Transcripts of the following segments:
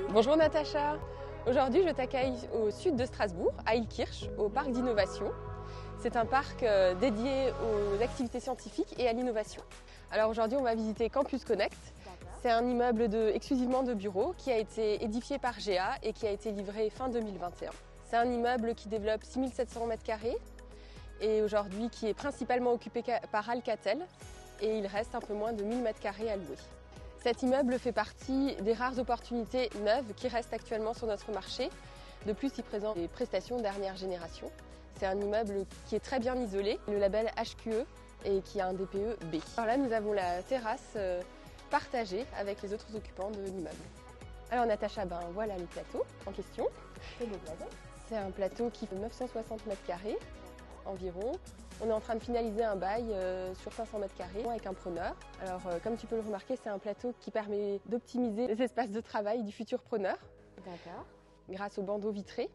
Bonjour Natacha. Aujourd'hui, je t'accueille au sud de Strasbourg, à Illkirch, au parc d'innovation. C'est un parc dédié aux activités scientifiques et à l'innovation. Alors aujourd'hui, on va visiter Campus Connect. C'est un immeuble exclusivement de bureaux qui a été édifié par GA et qui a été livré fin 2021. C'est un immeuble qui développe 6700 m² et aujourd'hui qui est principalement occupé par Alcatel et il reste un peu moins de 1000 m² à louer. Cet immeuble fait partie des rares opportunités neuves qui restent actuellement sur notre marché. De plus, il présente des prestations dernière génération. C'est un immeuble qui est très bien isolé, le label HQE et qui a un DPE B. Alors là, nous avons la terrasse partagée avec les autres occupants de l'immeuble. Alors Natacha, voilà le plateau en question. C'est un plateau qui fait 960 m² environ. On est en train de finaliser un bail sur 500 m² avec un preneur. Alors comme tu peux le remarquer, c'est un plateau qui permet d'optimiser les espaces de travail du futur preneur. D'accord. Grâce aux bandeaux vitrés.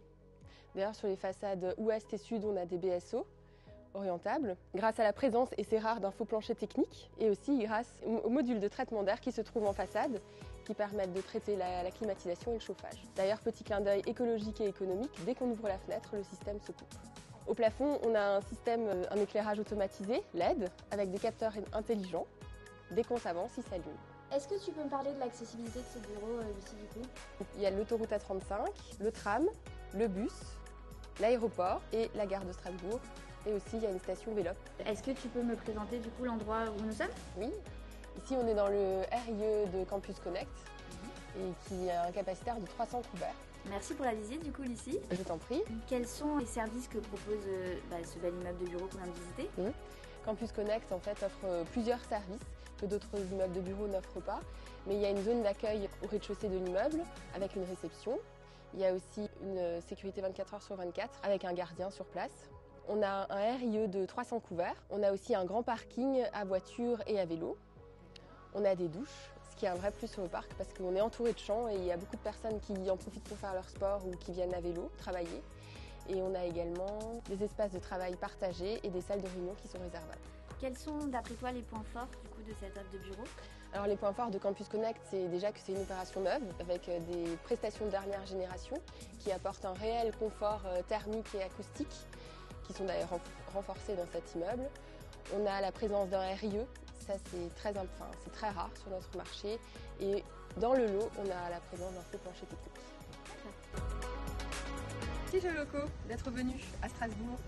D'ailleurs sur les façades ouest et sud, on a des BSO orientables. Grâce à la présence, et c'est rare, d'un faux plancher technique. Et aussi grâce aux modules de traitement d'air qui se trouvent en façade, qui permettent de traiter la climatisation et le chauffage. D'ailleurs, petit clin d'œil écologique et économique, dès qu'on ouvre la fenêtre, le système se coupe. Au plafond, on a un éclairage automatisé, LED, avec des capteurs intelligents. Dès qu'on s'avance, il s'allume. Est-ce que tu peux me parler de l'accessibilité de ce bureau, Lucie, du coup? Il y a l'autoroute A35, le tram, le bus, l'aéroport et la gare de Strasbourg. Et aussi, il y a une station Vélop. Est-ce que tu peux me présenter du coup l'endroit où nous sommes? Oui. Ici, on est dans le RIE de Campus Connect et qui a un capacitaire de 300 couverts. Merci pour la visite du coup, Lucie. Je t'en prie. Quels sont les services que propose ce bel immeuble de bureau qu'on vient de visiter? Campus Connect en fait offre plusieurs services que d'autres immeubles de bureaux n'offrent pas. Mais il y a une zone d'accueil au rez-de-chaussée de l'immeuble avec une réception. Il y a aussi une sécurité 24 heures sur 24 avec un gardien sur place. On a un RIE de 300 couverts. On a aussi un grand parking à voiture et à vélo. On a des douches, ce qui est un vrai plus sur le parc parce qu'on est entouré de champs et il y a beaucoup de personnes qui en profitent pour faire leur sport ou qui viennent à vélo travailler. Et on a également des espaces de travail partagés et des salles de réunion qui sont réservables. Quels sont d'après toi les points forts du coup de cette offre de bureau? Alors les points forts de Campus Connect, c'est déjà que c'est une opération neuve avec des prestations de dernière génération qui apportent un réel confort thermique et acoustique qui sont d'ailleurs renforcés dans cet immeuble. On a la présence d'un RIE, ça c'est très rare sur notre marché. Et dans le lot, on a la présence d'un faux plancher technique. Merci les locaux d'être venus à Strasbourg.